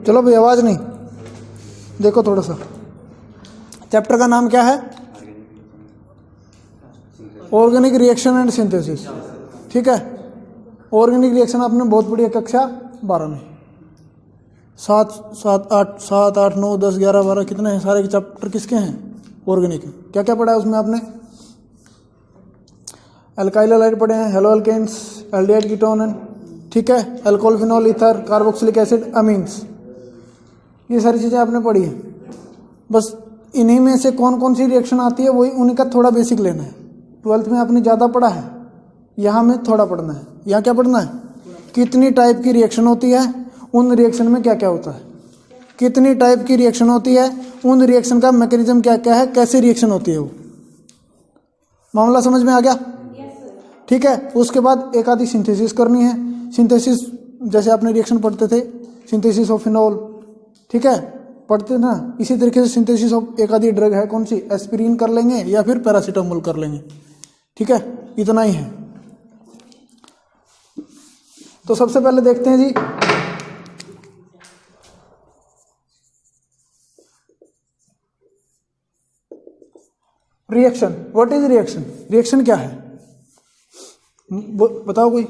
चलो भाई आवाज़ नहीं, देखो थोड़ा सा। चैप्टर का नाम क्या है? Organic reaction and synthesis. ठीक है, ऑर्गेनिक रिएक्शन आपने बहुत पढ़ी है कक्षा 12 में। 7, 8, 9, 10, 11, 12 कितने हैं? सारे के चैप्टर किसके हैं? ऑर्गेनिक। क्या क्या पढ़ा है उसमें आपने? एल्काइल हैलाइड पढ़े हैं, हेलो एल्केन्स, एल्डिहाइड कीटोन, ठीक है, alcohol, phenol, ether, carboxylic acid, amines, ये सारी चीज़ें आपने पढ़ी हैं। बस इन्हीं में से कौन कौन सी रिएक्शन आती है वही उन्हीं का थोड़ा बेसिक लेना है। 12th में आपने ज़्यादा पढ़ा है, यहाँ में थोड़ा पढ़ना है। यहाँ क्या पढ़ना है? कितनी टाइप की रिएक्शन होती है, उन रिएक्शन में क्या क्या होता है। कितनी टाइप की रिएक्शन होती है, उन रिएक्शन का मैकेनिज्म क्या क्या है, कैसे रिएक्शन होती है वो। मामला समझ में आ गया? ठीक है। उसके बाद एक आधी सिंथेसिस करनी है। सिंथेसिस जैसे आपने रिएक्शन पढ़ते थे, सिंथेसिस ऑफ फिनॉल, ठीक है, पढ़ते ना, इसी तरीके से सिंथेसिस ऑफ एक आधी ड्रग है, कौन सी? एस्पिरिन कर लेंगे या फिर पैरासीटामोल कर लेंगे। ठीक है, इतना ही है। तो सबसे पहले देखते हैं जी, reaction. What is reaction? Reaction क्या है बताओ कोई।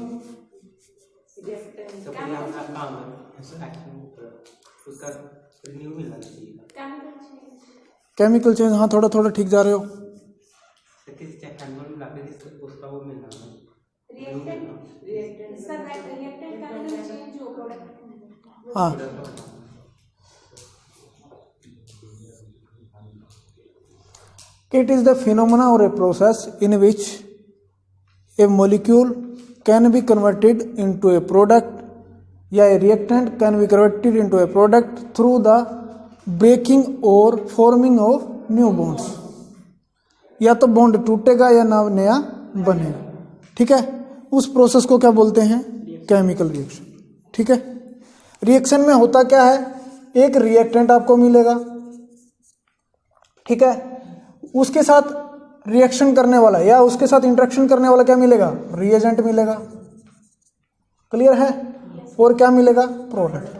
केमिकल चेंज, हाँ थोड़ा थोड़ा ठीक जा रहे हो। हाँ, it is the phenomena or a process in which a molecule can be converted into a product या a reactant can be converted into a product through the breaking or forming of new bonds। या तो bond टूटेगा या नया बनेगा। ठीक है, उस प्रोसेस को क्या बोलते हैं? Chemical reaction. ठीक है, रिएक्शन में होता क्या है? एक रिएक्टेंट आपको मिलेगा, ठीक है, उसके साथ रिएक्शन करने वाला या उसके साथ इंटरेक्शन करने वाला क्या मिलेगा? रिएजेंट मिलेगा। क्लियर है? और क्या मिलेगा? प्रोडक्ट।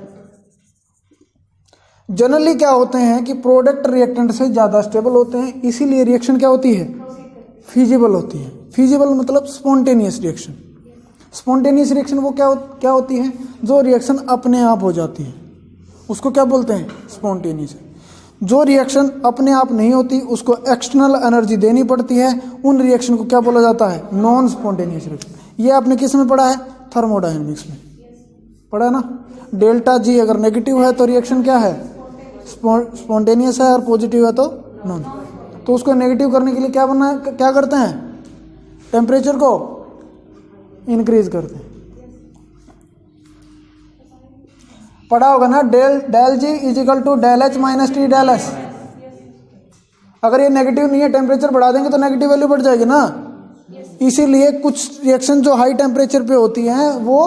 जनरली क्या होते हैं कि प्रोडक्ट रिएक्टेंट से ज्यादा स्टेबल होते हैं, इसीलिए रिएक्शन क्या होती है? फीजिबल होती है। फीजिबल मतलब स्पॉन्टेनियस रिएक्शन। स्पॉन्टेनियस रिएक्शन वो क्या होती है? जो रिएक्शन अपने आप हो जाती है, उसको क्या बोलते हैं? स्पॉन्टेनियस। जो रिएक्शन अपने आप नहीं होती, उसको एक्सटर्नल एनर्जी देनी पड़ती है, उन रिएक्शन को क्या बोला जाता है? Non spontaneous reaction. ये आपने किस में पढ़ा है? थर्मोडायनेमिक्स में पढ़ा है ना। डेल्टा जी अगर नेगेटिव है तो रिएक्शन क्या है? स्पॉन्टेनियस है, और पॉजिटिव है तो नॉन। तो उसको नेगेटिव करने के लिए क्या करते हैं? टेम्परेचर को इंक्रीज करते हैं। पढ़ा होगा ना, del G is equal to del H minus T del S. अगर ये नेगेटिव नहीं है, टेम्परेचर बढ़ा देंगे तो नेगेटिव वैल्यू बढ़ जाएगी ना। इसीलिए कुछ रिएक्शन जो हाई टेम्परेचर पे होती हैं वो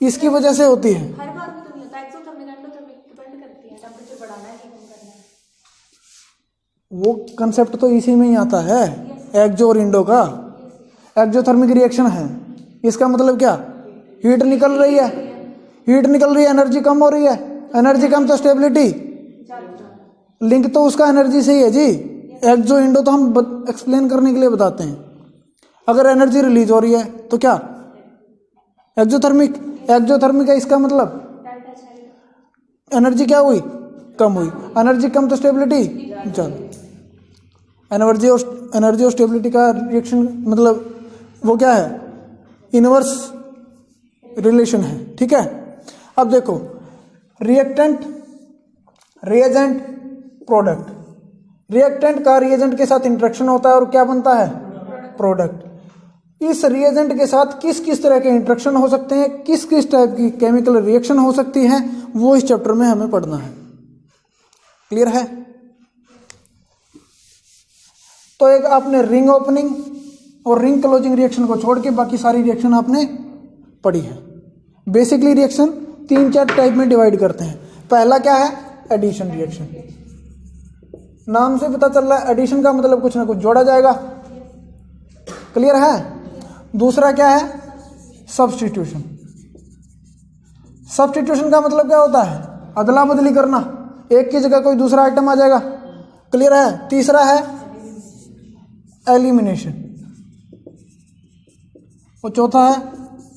इसकी वजह से होती है। हर बार तो नहीं होता, एक्सोथर्मिक एंडोथर्मिक डिपेंड करती है, टेम्परेचर बढ़ाना है कि कम करना है। वो कंसेप्ट तो इसी में ही आता है, एक्सो और इंडो का। एक्सोथर्मिक रिएक्शन है, इसका मतलब क्या? हीट निकल रही है, हीट निकल रही है, एनर्जी कम हो रही है। एनर्जी कम तो स्टेबिलिटी, लिंक तो उसका एनर्जी से ही है जी। एक्सो इंडो तो हम एक्सप्लेन करने के लिए बताते हैं। अगर एनर्जी रिलीज हो रही है तो क्या? एक्सोथर्मिक। एक्सोथर्मिक है, इसका मतलब एनर्जी क्या हुई? कम हुई। एनर्जी कम तो स्टेबिलिटी ज़्यादा। एनर्जी और स्टेबिलिटी का रिएक्शन मतलब वो क्या है? इनवर्स रिलेशन है। ठीक है, अब देखो, रिएक्टेंट, रिएजेंट, प्रोडक्ट। रिएक्टेंट का रिएजेंट के साथ इंटरेक्शन होता है और क्या बनता है? प्रोडक्ट। इस रिएजेंट के साथ किस किस तरह के इंटरेक्शन हो सकते हैं, किस किस टाइप की केमिकल रिएक्शन हो सकती है, वो इस चैप्टर में हमें पढ़ना है। क्लियर है? तो एक आपने रिंग ओपनिंग और रिंग क्लोजिंग रिएक्शन को छोड़ के बाकी सारी रिएक्शन आपने पढ़ी है। बेसिकली रिएक्शन 3-4 टाइप में डिवाइड करते हैं। पहला क्या है? Addition reaction. नाम से पता चल रहा है एडिशन का मतलब कुछ ना कुछ जोड़ा जाएगा। क्लियर है? दूसरा क्या है? सब्स्टिट्यूशन। सब्स्टिट्यूशन का मतलब क्या होता है? अदला बदली करना, एक की जगह कोई दूसरा आइटम आ जाएगा। क्लियर है? तीसरा है एलिमिनेशन, और चौथा है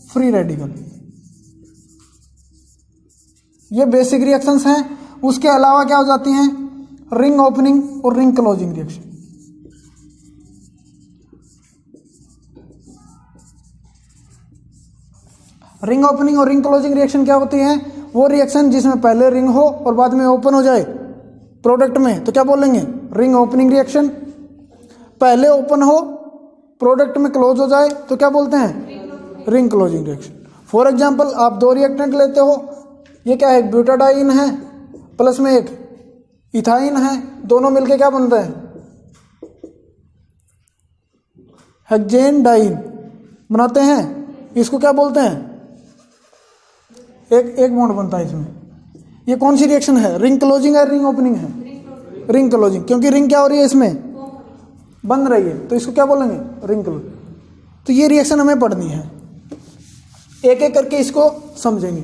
फ्री रेडिकल। ये बेसिक रिएक्शंस हैं। उसके अलावा क्या हो जाती हैं? रिंग ओपनिंग और ring closing reaction. Ring opening और रिंग क्लोजिंग रिएक्शन क्या होती है? वो रिएक्शन जिसमें पहले रिंग हो और बाद में ओपन हो जाए प्रोडक्ट में, तो क्या बोलेंगे? Ring opening reaction. पहले ओपन हो प्रोडक्ट में क्लोज हो जाए तो क्या बोलते हैं? Ring closing reaction. For example, आप दो रिएक्टेंट लेते हो, ये क्या है? ब्यूटाडाइन है प्लस में एक इथाइन है, दोनों मिलके क्या बनते हैं? हेक्सेन डाइन बनाते हैं। इसको क्या बोलते हैं? एक बॉन्ड बनता है इसमें। ये कौन सी रिएक्शन है? रिंग क्लोजिंग है, रिंग ओपनिंग है? रिंग क्लोजिंग, क्योंकि रिंग क्या हो रही है इसमें? बन रही है, तो इसको क्या बोलेंगे? Ring closing. तो ये रिएक्शन हमें पढ़नी है, एक एक करके इसको समझेंगे।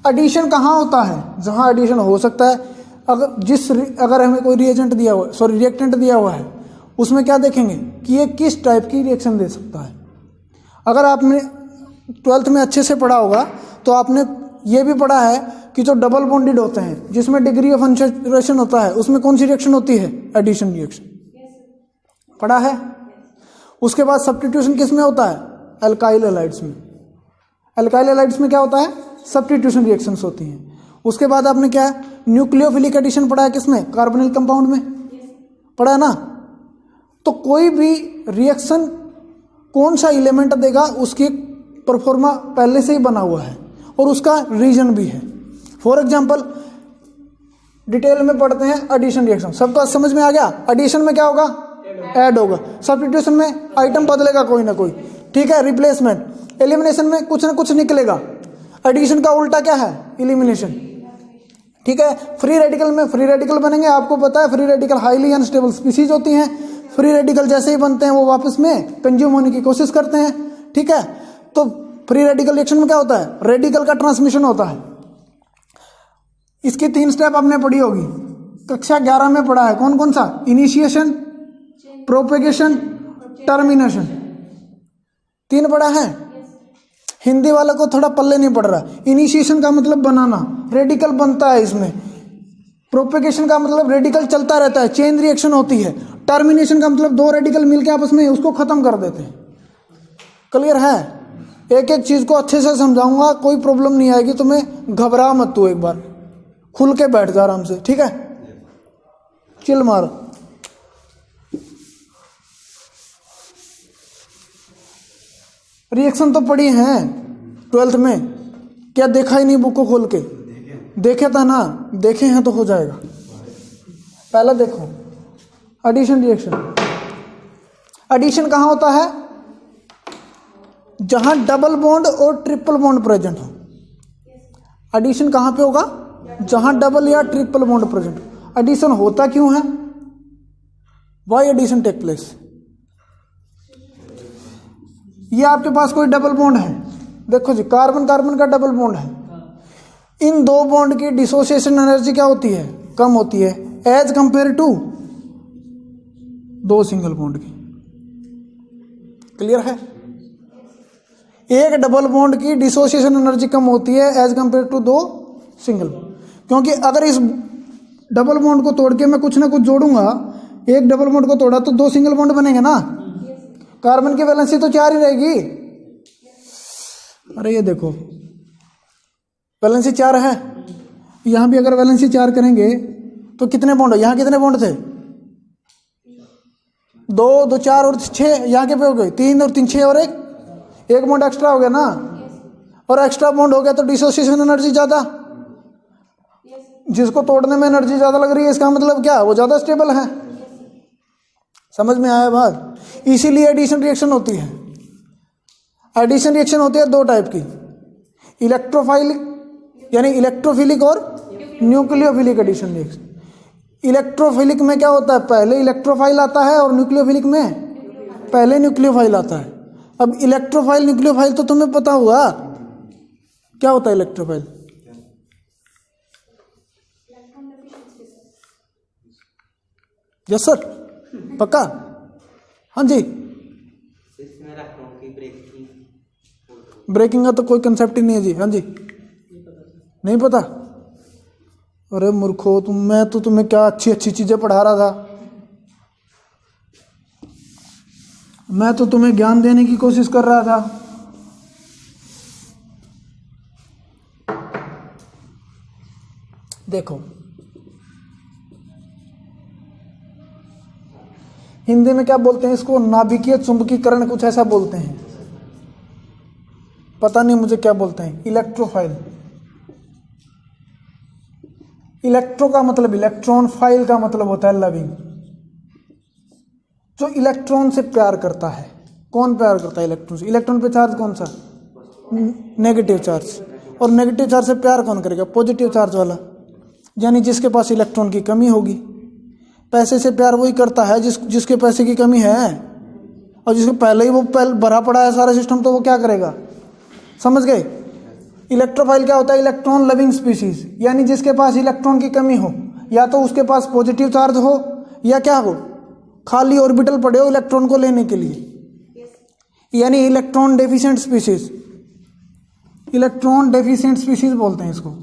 एडिशन कहाँ होता है? जहाँ एडिशन हो सकता है। अगर हमें कोई रिएजेंट दिया हुआ है, रिएक्टेंट दिया हुआ है, उसमें क्या देखेंगे कि ये किस टाइप की रिएक्शन दे सकता है। अगर आपने 12th में अच्छे से पढ़ा होगा तो आपने ये भी पढ़ा है कि जो डबल बॉन्डेड होते हैं, जिसमें डिग्री ऑफ अनसैचुरेशन होता है, उसमें कौन सी रिएक्शन होती है? Addition reaction. पढ़ा है? उसके बाद सब्स्टिट्यूशन किस में होता है? अल्काइल हैलाइड्स में। अल्काइल हैलाइड्स में क्या होता है? सब्स्टिट्यूशन रिएक्शंस होती हैं। उसके बाद आपने क्या है? न्यूक्लियोफिलिक एडिशन पढ़ा है, किसमें? कार्बोनिल कंपाउंड में पढ़ा है ना। तो कोई भी रिएक्शन कौन सा एलिमेंट देगा, उसकी परफॉर्मा पहले से ही बना हुआ है और उसका रीजन भी है। फॉर एग्जांपल, डिटेल में पढ़ते हैं एडिशन रिएक्शन। सबका समझ में आ गया? एडिशन में क्या होगा? ऐड होगा। सब्स्टिट्यूशन में आइटम बदलेगा कोई ना कोई, ठीक है, रिप्लेसमेंट। एलिमिनेशन में कुछ ना कुछ निकलेगा। एडिशन का उल्टा क्या है? एलिमिनेशन, ठीक है। फ्री रेडिकल में फ्री रेडिकल बनेंगे, आपको पता है free radical highly unstable species होती हैं। फ्री रेडिकल जैसे ही बनते हैं वो वापस में कंज्यूम होने की कोशिश करते हैं, ठीक है। तो फ्री रेडिकल रिएक्शन में क्या होता है? रेडिकल का ट्रांसमिशन होता है। इसकी 3 स्टेप आपने पढ़ी होगी, कक्षा 11 में पढ़ा है। कौन कौन सा? Initiation, propagation, termination. 3 पढ़ा है। हिंदी वालों को थोड़ा पल्ले नहीं पड़ रहा। इनिशिएशन का मतलब बनाना, रेडिकल बनता है इसमें। प्रोपेगेशन का मतलब रेडिकल चलता रहता है, चेन रिएक्शन होती है। टर्मिनेशन का मतलब 2 रेडिकल मिलकर आपस में उसको खत्म कर देते हैं। क्लियर है? एक एक चीज को अच्छे से समझाऊंगा, कोई प्रॉब्लम नहीं आएगी तुम्हें। घबरा मत तू, एक बार खुल के बैठ जा आराम से, ठीक है। चिल मार। रिएक्शन तो पढ़ी हैं 12th में, क्या देखा ही नहीं बुक को खोल के? देखे था ना, देखे हैं तो हो जाएगा। पहला देखो एडिशन रिएक्शन। एडिशन कहाँ होता है? जहां डबल बॉन्ड और ट्रिपल बॉन्ड प्रेजेंट हो। एडिशन कहां पे होगा? जहां डबल या ट्रिपल बॉन्ड प्रेजेंट हो। एडिशन होता क्यों है? Why addition take place? ये आपके पास कोई डबल बॉन्ड है, देखो जी, कार्बन कार्बन का डबल बॉन्ड है। इन 2 बॉन्ड की डिसोसिएशन एनर्जी क्या होती है? कम होती है as compare to 2 single bond की। क्लियर है? एक डबल बॉन्ड की डिसोसिएशन एनर्जी कम होती है as compare to 2 single bond, क्योंकि अगर इस डबल बॉन्ड को तोड़ के मैं कुछ ना कुछ जोड़ूंगा, एक डबल बॉन्ड को तोड़ा तो 2 सिंगल बॉन्ड बनेंगे ना। कार्बन की वैलेंसी तो 4 ही रहेगी। अरे ये देखो, वैलेंसी 4 है, यहां भी अगर वैलेंसी 4 करेंगे तो कितने बॉन्ड? यहां कितने बॉन्ड थे? 2 2 4 और 6, यहां के पे हो गए 3 और 3 6 और एक बॉन्ड एक्स्ट्रा हो गया ना। और एक्स्ट्रा बॉन्ड हो गया तो डिसोसिएशन एनर्जी ज्यादा, जिसको तोड़ने में एनर्जी ज्यादा लग रही है, इसका मतलब क्या? वो ज्यादा स्टेबल है। समझ में आया बात? इसीलिए एडिशन रिएक्शन होती है। एडिशन रिएक्शन होती है 2 टाइप की, इलेक्ट्रोफाइलिक यानी इलेक्ट्रोफिलिक और न्यूक्लियोफिलिक एडिशन रिएक्शन। इलेक्ट्रोफिलिक में क्या होता है? पहले इलेक्ट्रोफाइल आता है और न्यूक्लियोफिलिक में पहले न्यूक्लियोफाइल आता है। अब इलेक्ट्रोफाइल न्यूक्लियोफाइल तो तुम्हें पता होगा क्या होता है। इलेक्ट्रोफाइल यस सर, पक्का? हाँ जी। ब्रेकिंग का तो कोई कंसेप्ट ही नहीं है जी। हाँ जी, नहीं पता? अरे मूर्खो तुम, मैं तो तुम्हें क्या अच्छी अच्छी चीजें पढ़ा रहा था। मैं तो तुम्हें ज्ञान देने की कोशिश कर रहा था। देखो, हिंदी में क्या बोलते हैं इसको? नाभिकीय चुंबकीकरण, कुछ ऐसा बोलते हैं, पता नहीं मुझे क्या बोलते हैं। इलेक्ट्रोफाइल। इलेक्ट्रो का मतलब इलेक्ट्रॉन, फाइल का मतलब होता है लविंग। जो इलेक्ट्रॉन से प्यार करता है। कौन प्यार करता है इलेक्ट्रॉन से? इलेक्ट्रॉन पे चार्ज कौन सा? Negative charge. और नेगेटिव चार्ज से प्यार कौन करेगा? पॉजिटिव चार्ज वाला, यानी जिसके पास इलेक्ट्रॉन की कमी होगी। पैसे से प्यार वही करता है जिसके पैसे की कमी है, और जिसको पहले ही वो भरा पड़ा है सारा सिस्टम, तो वो क्या करेगा? समझ गए? इलेक्ट्रोफाइल क्या होता है? इलेक्ट्रॉन लविंग स्पीशीज, यानी जिसके पास इलेक्ट्रॉन की कमी हो, या तो उसके पास पॉजिटिव चार्ज हो या क्या हो, खाली ऑर्बिटल पड़े हो इलेक्ट्रॉन को लेने के लिए, यानी electron deficient species. Electron deficient species बोलते हैं इसको।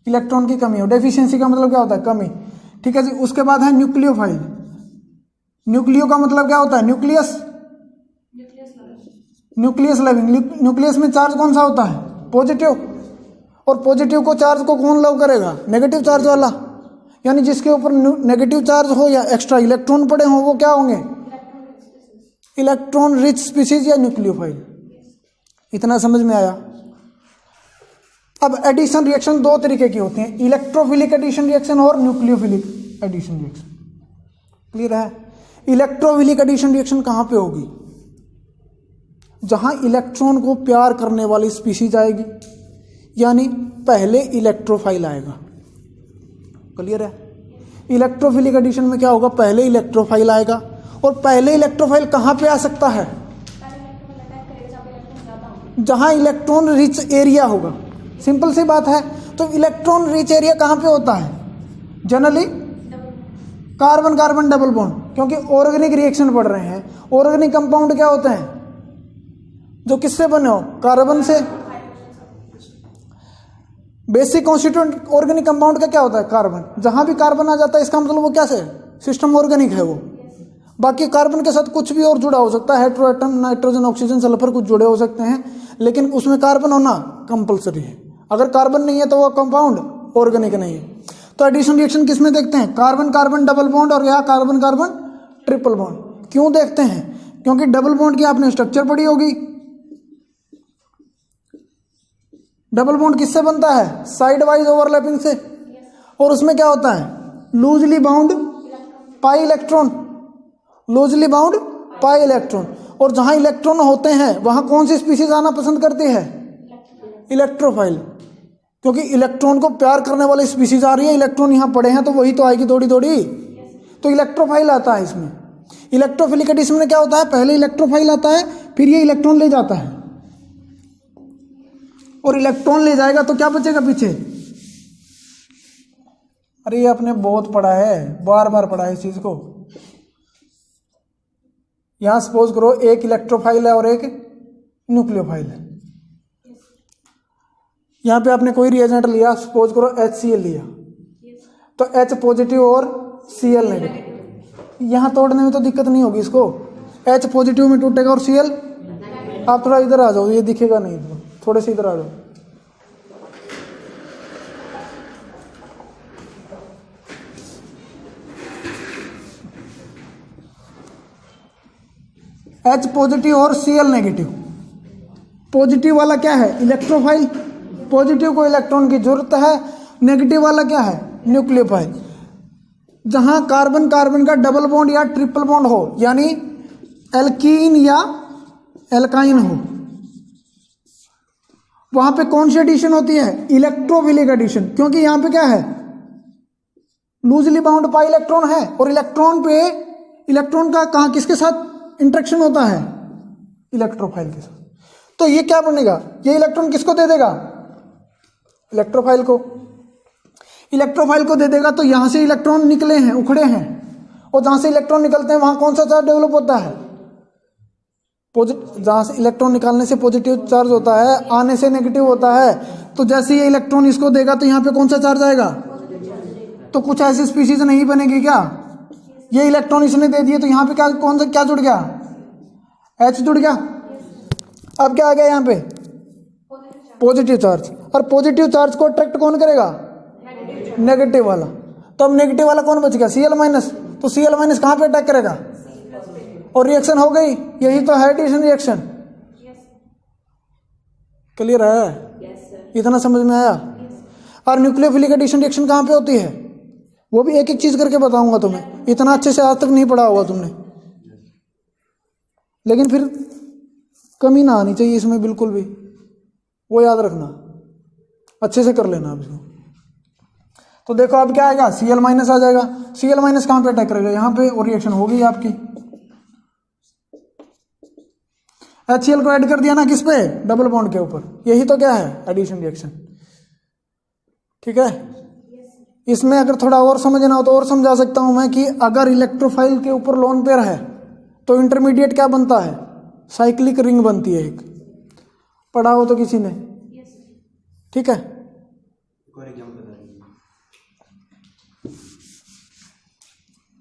इलेक्ट्रॉन की कमी हो, डेफिशिएंसी का मतलब क्या होता है? कमी। ठीक है जी। उसके बाद है न्यूक्लियोफाइल। न्यूक्लियो का मतलब क्या होता है? न्यूक्लियस। Nucleus loving. न्यूक्लियस में चार्ज कौन सा होता है? पॉजिटिव। और पॉजिटिव को चार्ज को कौन लव करेगा? नेगेटिव चार्ज वाला, यानी जिसके ऊपर नेगेटिव चार्ज हो या एक्स्ट्रा इलेक्ट्रॉन पड़े हो, वो क्या होंगे? इलेक्ट्रॉन रिच स्पीशीज या न्यूक्लियोफाइल। इतना समझ में आया? अब एडिशन रिएक्शन दो तरीके की होती हैं, इलेक्ट्रोफिलिक एडिशन रिएक्शन और न्यूक्लियोफिलिक एडिशन रिएक्शन। क्लियर है? इलेक्ट्रोफिलिक एडिशन रिएक्शन कहां पे होगी? जहां इलेक्ट्रॉन को प्यार करने वाली स्पीशीज आएगी, यानी पहले इलेक्ट्रोफाइल आएगा। क्लियर है? इलेक्ट्रोफिलिक एडिशन में क्या होगा? पहले इलेक्ट्रोफाइल आएगा। और पहले इलेक्ट्रोफाइल कहां पे आ सकता है? जहां इलेक्ट्रॉन रिच एरिया होगा। सिंपल सी बात है। तो इलेक्ट्रॉन रिच एरिया कहां पे होता है? Generally carbon carbon double bond, क्योंकि ऑर्गेनिक रिएक्शन पढ़ रहे हैं। ऑर्गेनिक कंपाउंड क्या होते हैं? जो किससे बने हो? कार्बन से। बेसिक कॉन्स्टिट्यूएंट ऑर्गेनिक कंपाउंड का क्या होता है? कार्बन। जहां भी कार्बन आ जाता है इसका मतलब वो क्या से? सिस्टम ऑर्गेनिक है वो। बाकी कार्बन के साथ कुछ भी और जुड़ा हो सकता है, हेटेरोएटम, नाइट्रोजन, ऑक्सीजन, सल्फर, कुछ जुड़े हो सकते हैं, लेकिन उसमें कार्बन होना कंपलसरी है। अगर कार्बन नहीं है तो वो कंपाउंड ऑर्गेनिक नहीं है। तो एडिशन रिएक्शन किस में देखते हैं? कार्बन कार्बन डबल बॉन्ड और या कार्बन कार्बन ट्रिपल बॉन्ड। क्यों देखते हैं? क्योंकि डबल बॉन्ड की आपने स्ट्रक्चर पढ़ी होगी। डबल बॉन्ड किससे बनता है? साइड वाइज ओवरलैपिंग से। और उसमें क्या होता है? Loosely bound pi electron. Loosely bound pi electron. और जहां इलेक्ट्रॉन होते हैं वहां कौन सी स्पीशीज आना पसंद करती है? इलेक्ट्रोफाइल। क्योंकि इलेक्ट्रॉन को प्यार करने वाली स्पीशीज आ रही है, इलेक्ट्रॉन यहां पड़े हैं तो वही तो आएगी दौड़ी दौड़ी। तो इलेक्ट्रोफाइल आता है इसमें। इलेक्ट्रोफिलिक एडिशन में क्या होता है? पहले इलेक्ट्रोफाइल आता है, फिर ये इलेक्ट्रॉन ले जाता है। और इलेक्ट्रॉन ले जाएगा तो क्या बचेगा पीछे? अरे ये आपने बहुत पढ़ा है, बार बार पढ़ा है इस चीज को। यहां सपोज करो एक इलेक्ट्रोफाइल है और एक न्यूक्लियोफाइल है। यहां पे आपने कोई रिएजेंट लिया, सपोज करो HCl लिया, तो H पॉजिटिव और Cl नेगेटिव। यहां तोड़ने में तो दिक्कत नहीं होगी इसको। H पॉजिटिव में टूटेगा और Cl, आप थोड़ा इधर आ जाओ, ये दिखेगा नहीं, थोड़े से इधर आ जाओ। H पॉजिटिव और Cl नेगेटिव। पॉजिटिव वाला क्या है? इलेक्ट्रोफाइल। पॉजिटिव को इलेक्ट्रॉन की जरूरत है। नेगेटिव वाला क्या है? न्यूक्लियोफाइल। जहां कार्बन कार्बन का डबल बॉन्ड या ट्रिपल बॉन्ड हो, यानी एल्कीन या एल्काइन हो, वहां पे कौन सी एडिशन होती है? Electrophilic addition. क्योंकि यहां पे क्या है? लूजली बाउंड पाई इलेक्ट्रॉन है, और इलेक्ट्रॉन पे इलेक्ट्रॉन का कहां किसके साथ इंटरेक्शन होता है? इलेक्ट्रोफाइल के साथ। तो ये क्या बनेगा? ये इलेक्ट्रॉन किसको दे देगा? इलेक्ट्रोफाइल को। इलेक्ट्रोफाइल को दे देगा तो यहां से इलेक्ट्रॉन निकले हैं, उखड़े हैं, और जहां से इलेक्ट्रॉन निकलते हैं वहां कौन सा चार्ज डेवलप होता है? जहां से इलेक्ट्रॉन निकालने से पॉजिटिव चार्ज होता है, आने से नेगेटिव होता है। तो जैसे ये इलेक्ट्रॉन इसको देगा तो यहाँ पे कौन सा चार्ज आएगा? तो कुछ ऐसी स्पीशीज नहीं बनेगी क्या? ये इलेक्ट्रॉन इसने दे दिए तो यहाँ पे क्या जुड़ गया? H जुड़ गया। अब क्या आ गया यहाँ पे? Positive charge. और पॉजिटिव चार्ज को अट्रैक्ट कौन करेगा? नेगेटिव वाला। तो अब नेगेटिव वाला कौन बच गया? Cl minus. तो Cl माइनस कहाँ पे अटैक करेगा? और रिएक्शन हो गई। यही तो है एडिशन रिएक्शन। क्लियर है? इतना समझ में आया? और न्यूक्लियोफिलिक एडिशन रिएक्शन कहाँ पे होती है वो भी एक एक चीज करके बताऊंगा तुम्हें। इतना अच्छे से आज तक नहीं पढ़ा होगा तुमने, लेकिन फिर कमी ना आनी चाहिए इसमें बिल्कुल भी, वो याद रखना, अच्छे से कर लेना आप इसको। तो देखो अब क्या आएगा? Cl माइनस आ जाएगा। Cl माइनस कहाँ पे अटैक करेगा? यहाँ पे, और रिएक्शन हो गई आपकी। HCl को ऐड कर दिया ना किस पे? डबल बॉन्ड के ऊपर। यही तो क्या है? Addition reaction. ठीक है? इसमें अगर थोड़ा और समझना हो तो और समझा सकता हूं मैं कि अगर इलेक्ट्रोफाइल के ऊपर लोन पेयर है तो इंटरमीडिएट क्या बनता है? साइक्लिक रिंग बनती है एक। पढ़ा हो तो किसी ने? ठीक है?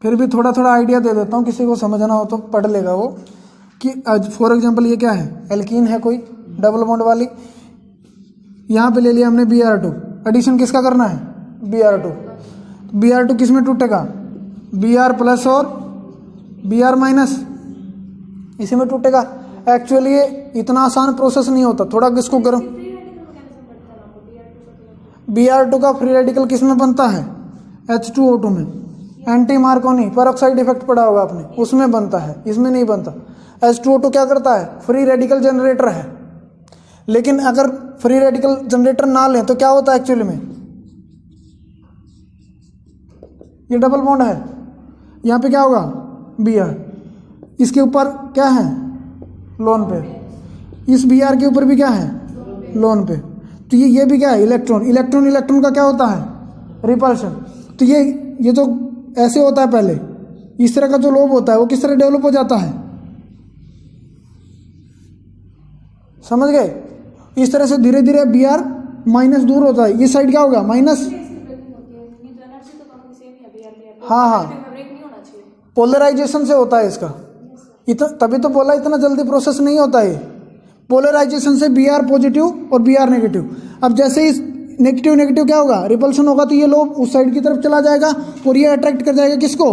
फिर भी थोड़ा थोड़ा आइडिया दे देता हूं, किसी को समझना हो तो पढ़ लेगा वो। कि फॉर एग्जांपल ये क्या है? एल्कीन है कोई डबल बॉन्ड वाली। यहां पे ले लिया हमने Br2। एडिशन किसका करना है? Br2। Br2 किस में टूटेगा? Br प्लस और Br माइनस, इसी में टूटेगा। एक्चुअली ये इतना आसान प्रोसेस नहीं होता, थोड़ा इसको गर्म। Br2 का फ्री रेडिकल किस में बनता है? H2O2 में। एंटी मार्कोनी पेरोक्साइड इफेक्ट पढ़ा होगा आपने, उसमें बनता है, इसमें नहीं बनता। H2O2 क्या करता है? फ्री रेडिकल जनरेटर है। लेकिन अगर फ्री रेडिकल जनरेटर ना लें तो क्या होता है एक्चुअली में? ये डबल बॉन्ड है, यहाँ पे क्या होगा? Br। इसके ऊपर क्या है? Lone pair. इस Br के ऊपर भी क्या है? Lone pair. तो ये भी क्या है? इलेक्ट्रॉन। इलेक्ट्रॉन का क्या होता है? रिपल्शन। तो ये जो ऐसे होता है पहले, इस तरह का जो लोब होता है वो किस तरह डेवलप हो जाता है? समझ गए? इस तरह से धीरे धीरे Br माइनस दूर होता है। इस साइड क्या होगा? माइनस। हाँ, पोलराइजेशन से होता है इसका। तभी तो बोला इतना जल्दी प्रोसेस नहीं होता है। पोलराइजेशन से Br पॉजिटिव और Br नेगेटिव। अब जैसे ही नेगेटिव नेगेटिव क्या होगा? रिपल्शन होगा, तो ये लोब उस साइड की तरफ चला जाएगा और ये अट्रैक्ट कर जाएगा किसको?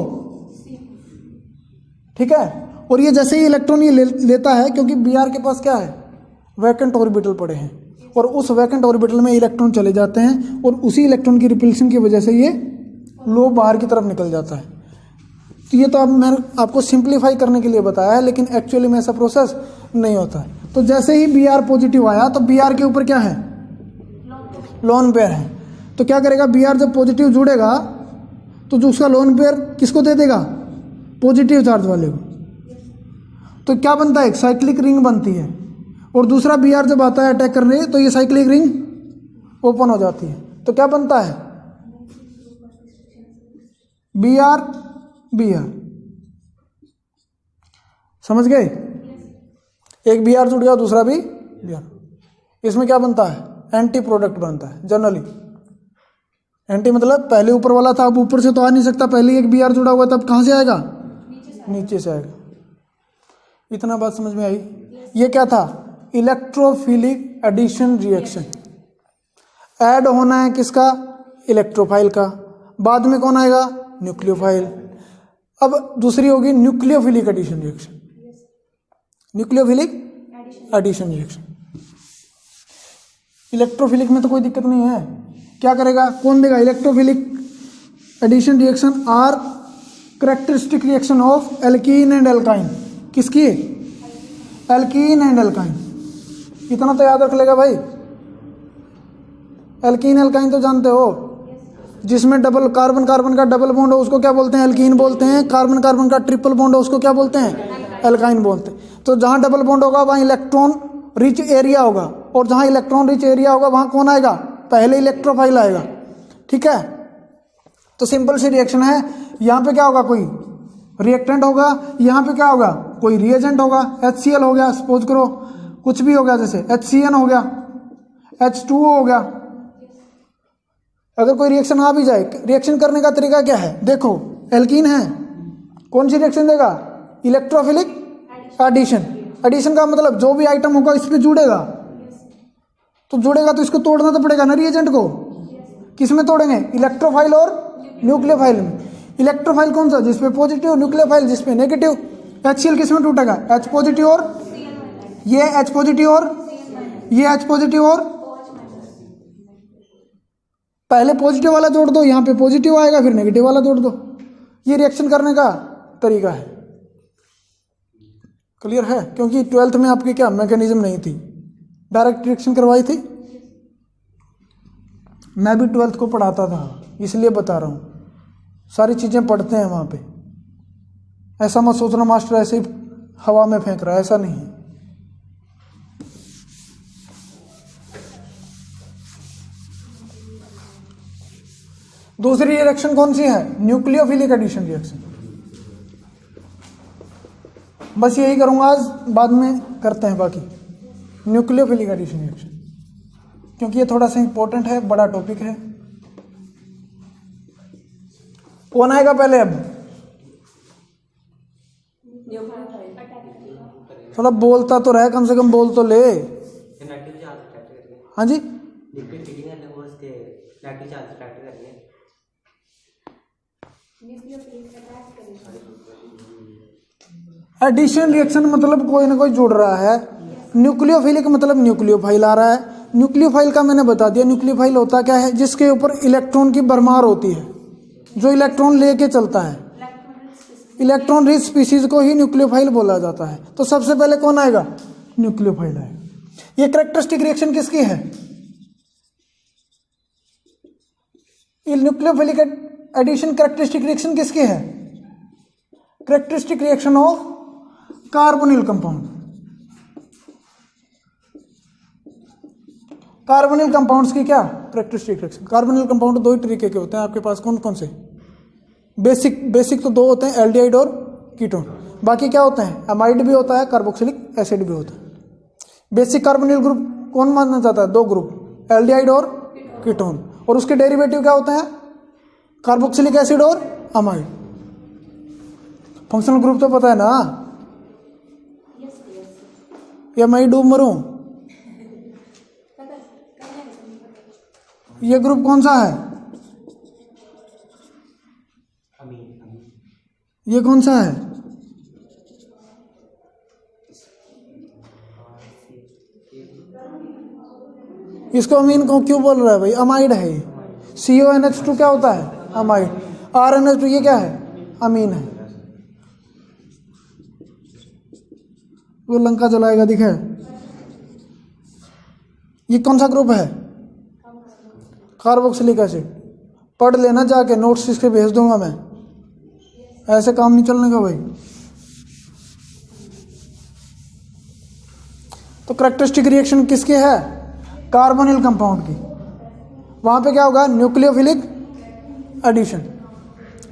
ठीक है? और ये जैसे ही इलेक्ट्रॉन ये लेता है, क्योंकि Br के पास क्या है? वैकेंट ऑर्बिटल पड़े हैं, और उस वैकेंट ऑर्बिटल में इलेक्ट्रॉन चले जाते हैं, और उसी इलेक्ट्रॉन की रिपल्शन की वजह से ये लोब बाहर की तरफ निकल जाता है। तो ये तो अब मैंने आपको सिंप्लीफाई करने के लिए बताया है, लेकिन एक्चुअली में ऐसा प्रोसेस नहीं होता है। तो जैसे ही Br पॉजिटिव आया तो Br के ऊपर क्या है? लोन पेयर है। तो क्या करेगा? Br जब पॉजिटिव जुड़ेगा तो जो उसका लोन पेयर किसको दे देगा? पॉजिटिव चार्ज वाले को। तो क्या बनता है? एक साइक्लिक रिंग बनती है। और दूसरा Br जब आता है अटैक करने, तो ये साइक्लिक रिंग ओपन हो जाती है। तो क्या बनता है? Br। समझ गए? एक Br जुड़ गया, दूसरा भी Br। इसमें क्या बनता है? एंटी प्रोडक्ट बनता है जनरली। एंटी मतलब पहले ऊपर वाला था, अब ऊपर से तो आ नहीं सकता, पहले एक Br जुड़ा हुआ, तब कहां से आएगा? नीचे से आएगा। इतना बात समझ में आई? ये क्या था? Electrophilic addition reaction. ऐड होना है किसका? इलेक्ट्रोफाइल का। बाद में कौन आएगा? न्यूक्लियोफाइल। अब दूसरी होगी nucleophilic addition reaction. Nucleophilic addition reaction. Electrophilic में तो कोई दिक्कत नहीं है। क्या करेगा? कौन देगा? Electrophilic addition reaction are characteristic reaction of alkene and alkyne. किसकी? Alkene and alkyne. इतना तो याद रख लेगा भाई। एल्कीन एल्काइन तो जानते हो, जिसमें डबल कार्बन कार्बन का डबल बॉन्ड हो उसको क्या बोलते हैं? एल्कीन बोलते हैं। कार्बन कार्बन का ट्रिपल बॉन्ड हो उसको क्या बोलते हैं? एल्काइन बोलते हैं। तो जहां डबल बॉन्ड होगा वहां इलेक्ट्रॉन रिच एरिया होगा, और जहां इलेक्ट्रॉन रिच एरिया होगा वहां कौन आएगा? पहले इलेक्ट्रोफाइल आएगा। ठीक है? तो सिंपल सी रिएक्शन है। यहां पे क्या होगा? कोई रिएक्टेंट होगा, यहाँ पे क्या होगा, कोई रिएजेंट होगा, HCl हो गया, सपोज करो कुछ भी हो गया, जैसे HCN हो गया, H2O हो गया। अगर कोई रिएक्शन आ भी जाए, रिएक्शन करने का तरीका क्या है, देखो एल्कीन है, कौन सी रिएक्शन देगा, इलेक्ट्रोफिलिक एडिशन। एडिशन का मतलब जो भी आइटम होगा इस पे जुड़ेगा, तो जुड़ेगा तो इसको तोड़ना तो पड़ेगा ना रिएजेंट को। किस में तोड़ेंगे, इलेक्ट्रोफाइल और न्यूक्लियोफाइल में। इलेक्ट्रोफाइल कौन सा, जिसपे पॉजिटिव, न्यूक्लियोफाइल जिसपे नेगेटिव। HCl किस में टूटेगा, H पॉजिटिव और ये H पॉजिटिव और ये H पॉजिटिव और पहले पॉजिटिव वाला जोड़ दो, यहाँ पे पॉजिटिव आएगा, फिर नेगेटिव वाला जोड़ दो। ये रिएक्शन करने का तरीका है। क्लियर है, क्योंकि 12th में आपकी क्या मैकेनिज्म नहीं थी, डायरेक्ट रिएक्शन करवाई थी। मैं भी 12th को पढ़ाता था, इसलिए बता रहा हूँ, सारी चीज़ें पढ़ते हैं वहाँ पे। ऐसा मत सोचना मास्टर ऐसे ही हवा में फेंक रहा है, ऐसा नहीं है। दूसरी रिएक्शन कौन सी है, न्यूक्लियोफिलिक एडिशन रिएक्शन। बस यही करूंगा आज, बाद में करते हैं बाकी। न्यूक्लियोफिलिक एडिशन रिएक्शन, क्योंकि ये थोड़ा सा इंपॉर्टेंट है, बड़ा टॉपिक है। कौन आएगा पहले, अब थोड़ा बोलता तो रहे, कम से कम बोल तो ले। हाँ जी, एडिशन रिएक्शन मतलब कोई ना कोई जुड़ रहा है। न्यूक्लियोफिलिक मतलब न्यूक्लियोफाइल आ रहा है। न्यूक्लियोफाइल का मैंने बता दिया, न्यूक्लियोफाइल होता क्या है, जिसके ऊपर इलेक्ट्रॉन की भरमार होती है, जो इलेक्ट्रॉन लेके चलता है। इलेक्ट्रॉन रिच स्पीशीज को ही न्यूक्लियोफाइल बोला जाता है। तो सबसे पहले कौन आएगा, न्यूक्लियोफाइल आएगा। ये कैरेक्टरिस्टिक रिएक्शन किसकी है, ये न्यूक्लियोफिलिक एडिशन कैरेक्टरिस्टिक रिएक्शन किसकी है, characteristic reaction of carbonyl compound. Carbonyl compounds की क्या कैरेक्टरिस्टिक रिएक्शन। कार्बोनिल कंपाउंड दो ही तरीके के होते हैं आपके पास, कौन कौन से, बेसिक तो दो होते हैं, एल्डिहाइड और कीटोन। बाकी क्या होते हैं, अमाइड भी होता है, कार्बोक्सिलिक एसिड भी होता है। बेसिक कार्बोनिल ग्रुप कौन माना जाता है, दो ग्रुप, एल्डिहाइड और कीटोन, और उसके डेरिवेटिव क्या होते हैं, कार्बोक्सिलिक एसिड और अमाइड। फंक्शनल ग्रुप तो पता है ना, या मैं डूब मरूं, ये ग्रुप कौन सा है, ये कौन सा है, इसको अमीन को क्यों बोल रहा है भाई, अमाइड है ये। CONH2 क्या होता है, अमाइड। RNH2 ये क्या है, अमीन है। वो लंका जलाएगा, दिखे, ये कौन सा ग्रुप है, कार्बोक्सिलिक एसिड। पढ़ लेना जाके, नोट्स इसके भेज दूंगा मैं, ऐसे काम नहीं चलने का भाई। तो कैरेक्टरिस्टिक रिएक्शन किसकी है, कार्बोनिल कंपाउंड की। वहां पे क्या होगा, न्यूक्लियोफिलिक एडिशन।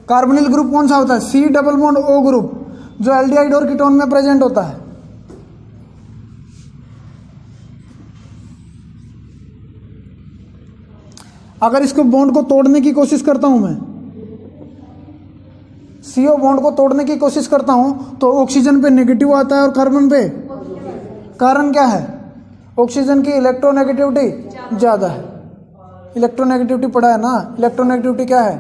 कार्बोनिल ग्रुप कौन सा होता है, C double bond O group, जो एल्डिहाइड और कीटोन में प्रेजेंट होता है। अगर इसको बॉन्ड को तोड़ने की कोशिश करता हूं मैं, CO बॉन्ड को तोड़ने की कोशिश करता हूं, तो ऑक्सीजन पे नेगेटिव आता है और कार्बन पे, कारण क्या है, ऑक्सीजन की इलेक्ट्रोनेगेटिविटी ज्यादा है। इलेक्ट्रोनेगेटिविटी पढ़ा है ना, इलेक्ट्रोनेगेटिविटी क्या है,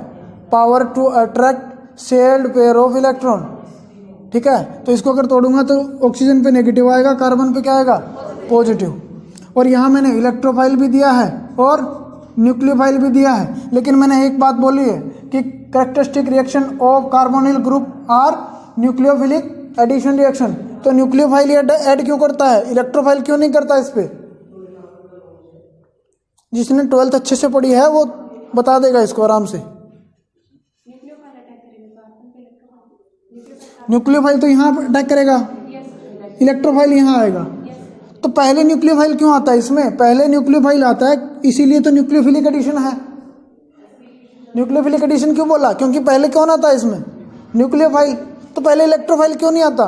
power to attract shared pair of electron. ठीक है, तो इसको अगर तोड़ूंगा तो ऑक्सीजन पे नेगेटिव आएगा, कार्बन पे क्या आएगा, पॉजिटिव। और यहाँ मैंने इलेक्ट्रोफाइल भी दिया है और न्यूक्लियोफाइल भी दिया है, लेकिन मैंने एक बात बोली है कि characteristic reaction of carbonyl group are nucleophilic addition reaction. तो न्यूक्लियोफाइल ऐड क्यों करता है, इलेक्ट्रोफाइल क्यों नहीं करता इस पे। जिसने 12th अच्छे से पढ़ी है वो बता देगा इसको आराम से। न्यूक्लियोफाइल तो यहाँ अटैक करेगा, इलेक्ट्रोफाइल यहाँ आएगा। तो पहले न्यूक्लियोफाइल क्यों आता है इसमें, पहले न्यूक्लियोफाइल आता है, इसीलिए तो न्यूक्लियोफिलिक एडिशन है। न्यूक्लियोफिलिक एडिशन क्यों बोला, क्योंकि पहले कौन आता है इसमें, न्यूक्लियोफाइल। तो पहले इलेक्ट्रोफाइल क्यों नहीं आता?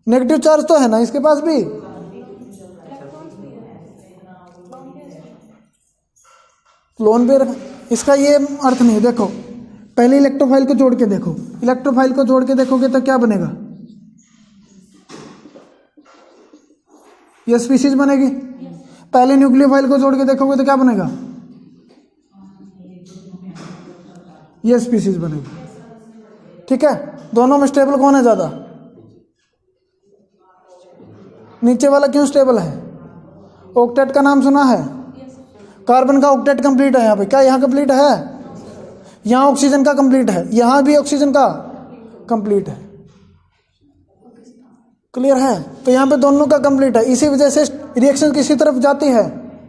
नेगेटिव चार्ज तो है ना इसके पास भी। लोन पे रखा, इसका ये अर्थ नहीं है। देखो पहले इलेक्ट्रोफाइल को जोड़ के देखो, इलेक्ट्रोफाइल को जोड़ के देखोगे तो क्या बनेगा? ये स्पीशीज बनेगी। पहले न्यूक्लियोफाइल को जोड़ के देखोगे तो क्या बनेगा? ये स्पीशीज बनेगी। ठीक है, दोनों में स्टेबल कौन है ज्यादा? नीचे वाला क्यों स्टेबल है? ऑक्टेट का नाम सुना है? कार्बन का ऑक्टेट कंप्लीट है यहाँ पे। क्या यहाँ कंप्लीट है? यहाँ ऑक्सीजन का कंप्लीट है, यहाँ भी ऑक्सीजन का कंप्लीट है। क्लियर है? तो यहाँ पे दोनों का कंप्लीट है। इसी वजह से रिएक्शन किसी तरफ जाती है?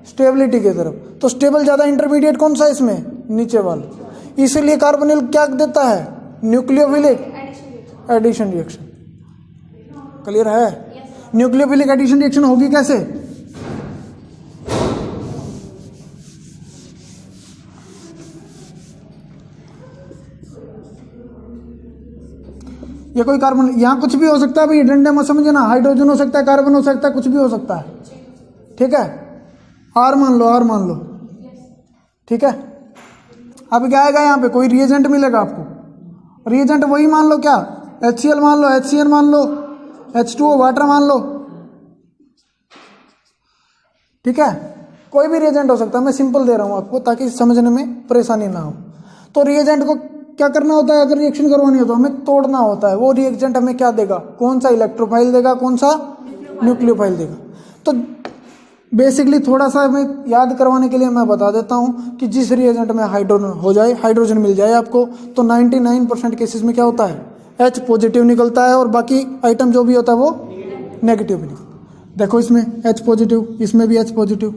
स्टेबिलिटी की तरफ। तो स्टेबल ज्यादा, इंटरमीडिएट कौन सा इसमें? नीचे वाला। इसीलिए कार्बोनिल क्या देता है? Nucleophilic addition reaction. क्लियर है? न्यूक्लियोफिलिक एडिशन रिएक्शन होगी कैसे? ये कोई कार्बन, यहाँ कुछ भी हो सकता है भाई, डंडे में समझना। हाइड्रोजन हो सकता है, कार्बन हो सकता है, कुछ भी हो सकता है। ठीक है, आर मान लो, आर मान लो। ठीक है, अब क्या आएगा यहाँ पे? कोई रिएजेंट मिलेगा आपको। रिएजेंट वही मान लो, क्या? HCl मान लो, HCl मान लो, H2O वाटर मान लो। ठीक है, कोई भी रिएजेंट हो सकता है। मैं सिंपल दे रहा हूं आपको ताकि समझने में परेशानी ना हो। तो रिएजेंट को क्या करना होता है? अगर रिएक्शन करवानी हो तो हमें तोड़ना होता है। वो रिएजेंट हमें क्या देगा? कौन सा इलेक्ट्रोफाइल देगा, कौन सा न्यूक्लियोफाइल देगा। तो बेसिकली थोड़ा सा मैं याद करवाने के लिए मैं बता देता हूं कि जिस रिएजेंट में हाइड्रोजन हो जाए, हाइड्रोजन मिल जाए आपको, तो 99% केसेस में क्या होता है? H पॉजिटिव निकलता है और बाकी आइटम जो भी होता है वो नेगेटिव भी निकलता है। देखो इसमें H पॉजिटिव, इसमें भी H पॉजिटिव।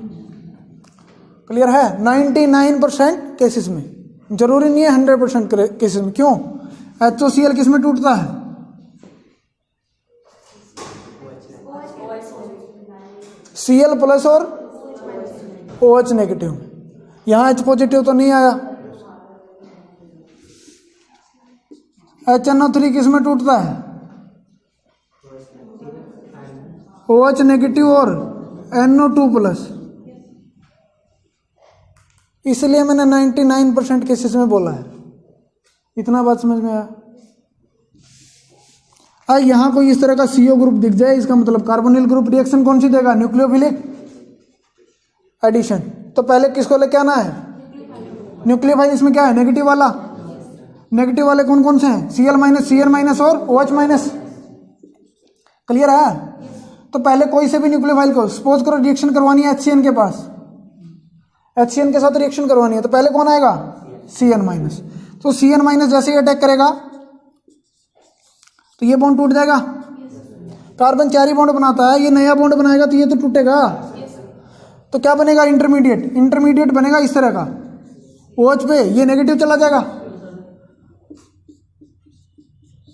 क्लियर है? 99% केसेस में, जरूरी नहीं है 100% केसेस में। क्यों? HOCl किस में टूटता है? Cl प्लस और OH नेगेटिव। यहां H पॉजिटिव तो नहीं आया। HNO3 किस में टूटता है? OH नेगेटिव और NO2 प्लस। इसलिए मैंने 99% केसेस में बोला है। इतना बात समझ में आया? यहां कोई इस तरह का CO ग्रुप दिख जाए, इसका मतलब कार्बोनिल ग्रुप रिएक्शन कौन सी देगा? Nucleophilic addition. तो पहले किसको लेके आना है? न्यूक्लियोफाइल। इसमें क्या है? नेगेटिव वाला। नेगेटिव वाले कौन कौन से हैं? Cl माइनस, Cl माइनस और OH माइनस। क्लियर है? तो पहले कोई से भी न्यूक्लियोफाइल को सपोज करो रिएक्शन करवानी है HCN के पास, HCN के साथ रिएक्शन करवानी है, तो पहले कौन आएगा? Cn minus. तो Cn माइनस जैसे ही अटैक करेगा तो ये बॉन्ड टूट जाएगा। कार्बन 4 ही बॉन्ड बनाता है, ये नया बॉन्ड बनाएगा तो ये तो टूटेगा। तो क्या बनेगा? इंटरमीडिएट। इंटरमीडिएट बनेगा इस तरह का। OH पे ये नेगेटिव चला जाएगा,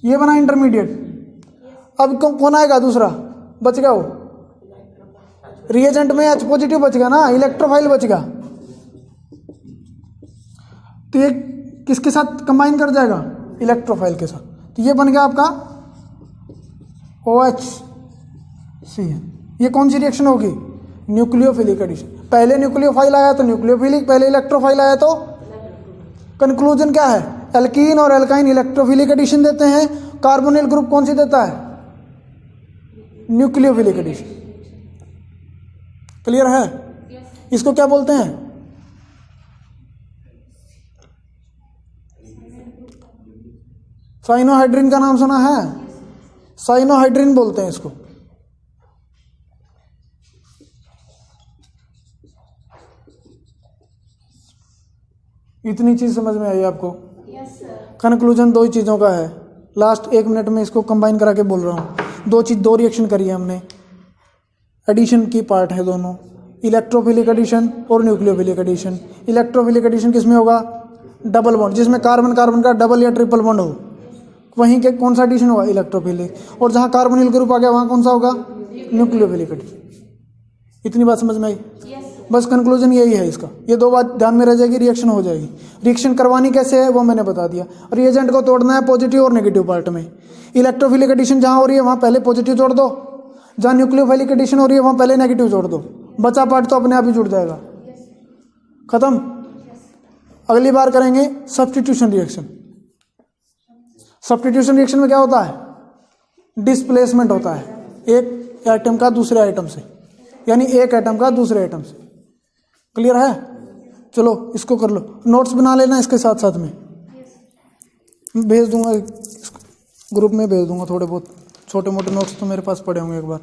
ये बना इंटरमीडिएट। अब कौन आएगा? दूसरा बच गया। वो रिएजेंट में H पॉजिटिव बच गया ना, इलेक्ट्रोफाइल बच गया। तो ये किसके साथ कंबाइन कर जाएगा? इलेक्ट्रोफाइल के साथ। तो ये बन गया आपका OHCN। ये कौन सी रिएक्शन होगी? Nucleophilic addition. पहले न्यूक्लियोफाइल आया तो न्यूक्लियोफिलिक, पहले इलेक्ट्रोफाइल आया तो। कंक्लूजन क्या है? एल्कीन और एल्काइन इलेक्ट्रोफिलिक एडिशन देते हैं। कार्बोनिल ग्रुप कौन सी देता है? Nucleophilic addition. क्लियर है? इसको क्या बोलते हैं? साइनोहाइड्रिन का नाम सुना है? साइनोहाइड्रिन बोलते हैं इसको। इतनी चीज समझ में आई आपको? कंक्लूजन दो ही चीजों का है। लास्ट 1 मिनट में इसको कंबाइन करा के बोल रहा हूं। दो रिएक्शन करी है हमने, एडिशन की पार्ट है दोनों, इलेक्ट्रोफिलिक एडिशन और न्यूक्लियोफिलिक एडिशन। इलेक्ट्रोफिलिक एडिशन किसमें होगा? डबल बॉन्ड, जिसमें कार्बन कार्बन का डबल या ट्रिपल बॉन्ड हो, वहीं के कौन सा एडिशन होगा? इलेक्ट्रोफिलिक। और जहां कार्बोनिल ग्रुप आ गया वहां कौन सा होगा? Nucleophilic addition. इतनी बात समझ में आई? बस कंक्लूजन यही है इसका, ये दो बात ध्यान में रह जाएगी, रिएक्शन हो जाएगी। रिएक्शन करवानी कैसे है वो मैंने बता दिया। रिएजेंट को तोड़ना है पॉजिटिव और नेगेटिव पार्ट में। इलेक्ट्रोफिलिक एडिशन जहाँ हो रही है वहाँ पहले पॉजिटिव जोड़ दो, जहाँ न्यूक्लियोफिलिक एडिशन हो रही है वहाँ पहले नेगेटिव जोड़ दो, बचा पार्ट तो अपने आप ही जुड़ जाएगा। खत्म। अगली बार करेंगे सब्स्टिट्यूशन रिएक्शन। सब्स्टिट्यूशन रिएक्शन में क्या होता है? डिस्प्लेसमेंट होता है एक एटम का दूसरे आइटम से, यानी एक एटम का दूसरे एटम से। क्लियर है? चलो इसको कर लो, नोट्स बना लेना इसके साथ साथ में भेज दूंगा, ग्रुप में भेज दूंगा। थोड़े बहुत छोटे मोटे नोट्स तो मेरे पास पड़े होंगे, एक बार